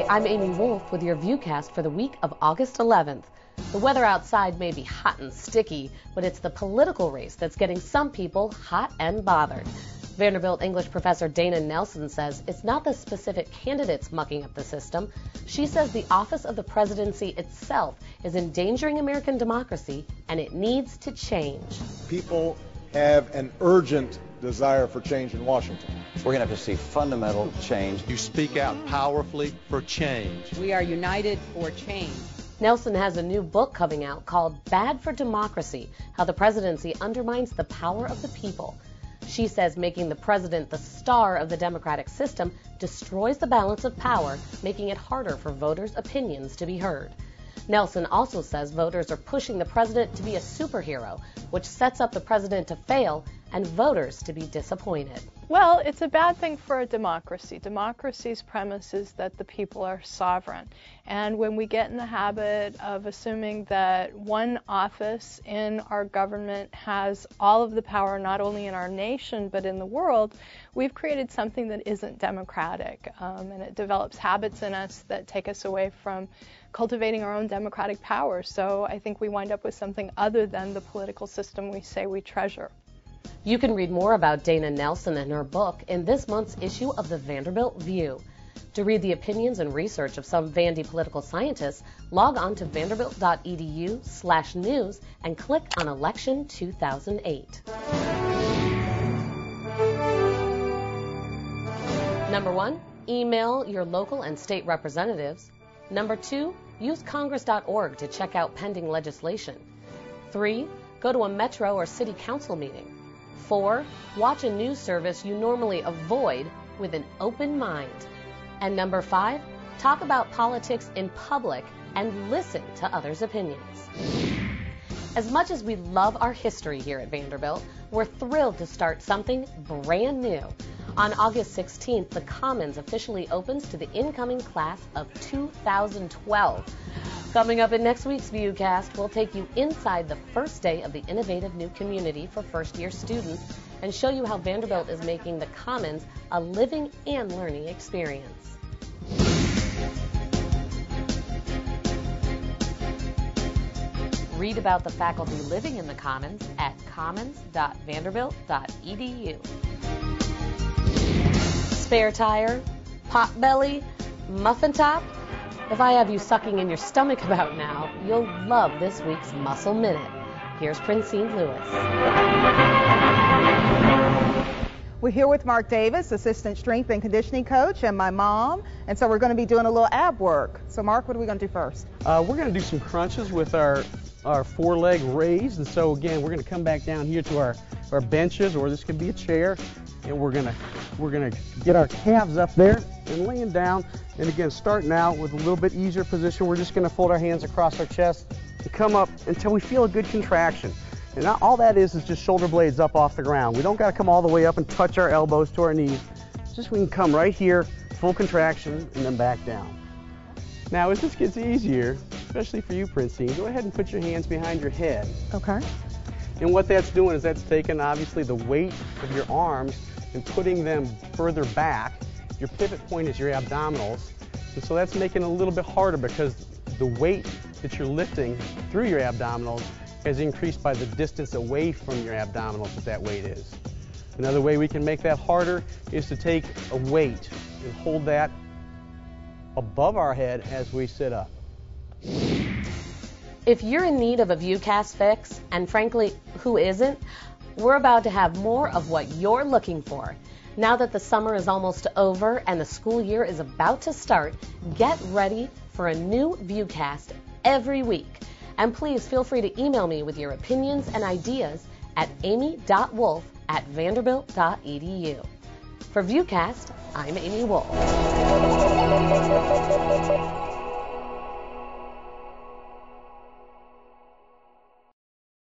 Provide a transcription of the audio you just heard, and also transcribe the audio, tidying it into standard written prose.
Hi, I'm Amy Wolf with your VUCast for the week of August 11th. The weather outside may be hot and sticky, but it's the political race that's getting some people hot and bothered. Vanderbilt English professor Dana Nelson says it's not the specific candidates mucking up the system. She says the office of the presidency itself is endangering American democracy, and it needs to change. People have an urgent desire for change in Washington. We're going to have to see fundamental change. You speak out powerfully for change. We are united for change. Nelson has a new book coming out called Bad for Democracy: How the Presidency Undermines the Power of the People. She says making the president the star of the democratic system destroys the balance of power, making it harder for voters' opinions to be heard. Nelson also says voters are pushing the president to be a superhero, which sets up the president to fail and voters to be disappointed. Well, it's a bad thing for a democracy. Democracy's premise is that the people are sovereign. And when we get in the habit of assuming that one office in our government has all of the power, not only in our nation but in the world, we've created something that isn't democratic. And it develops habits in us that take us away from cultivating our own democratic power. So I think we wind up with something other than the political system we say we treasure. You can read more about Dana Nelson and her book in this month's issue of the Vanderbilt View. To read the opinions and research of some Vandy political scientists, log on to vanderbilt.edu/news and click on Election 2008. Number 1, email your local and state representatives. Number 2, use congress.org to check out pending legislation. 3, go to a metro or city council meeting. 4, watch a news service you normally avoid with an open mind. And number 5, talk about politics in public and listen to others' opinions. As much as we love our history here at Vanderbilt, we're thrilled to start something brand new. On August 16th, the Commons officially opens to the incoming class of 2012. Coming up in next week's VUCast, we'll take you inside the first day of the innovative new community for first-year students and show you how Vanderbilt is making the Commons a living and learning experience. Read about the faculty living in the Commons at commons.vanderbilt.edu. Spare tire, potbelly, muffin top? If I have you sucking in your stomach about now, you'll love this week's Muscle Minute. Here's Princine Lewis. We're here with Mark Davis, Assistant Strength and Conditioning Coach, and my mom. And so we're going to be doing a little ab work. So Mark, what are we going to do first? We're going to do some crunches with our foreleg raised. And so again, we're going to come back down here to our benches, or this could be a chair. And we're gonna get our calves up there and laying down. And again, starting out with a little bit easier position, we're just gonna fold our hands across our chest and come up until we feel a good contraction. And now all that is just shoulder blades up off the ground. We don't gotta come all the way up and touch our elbows to our knees. Just we can come right here, full contraction, and then back down. Now as this gets easier, especially for you, Princine, go ahead and put your hands behind your head. Okay. And what that's doing is that's taking obviously the weight of your arms and putting them further back. Your pivot point is your abdominals. And so that's making it a little bit harder because the weight that you're lifting through your abdominals has increased by the distance away from your abdominals that weight is. Another way we can make that harder is to take a weight and hold that above our head as we sit up. If you're in need of a VUCast fix, and frankly, who isn't, we're about to have more of what you're looking for. Now that the summer is almost over and the school year is about to start, get ready for a new VUCast every week. And please feel free to email me with your opinions and ideas at amy.wolf@vanderbilt.edu. For VUCast, I'm Amy Wolf.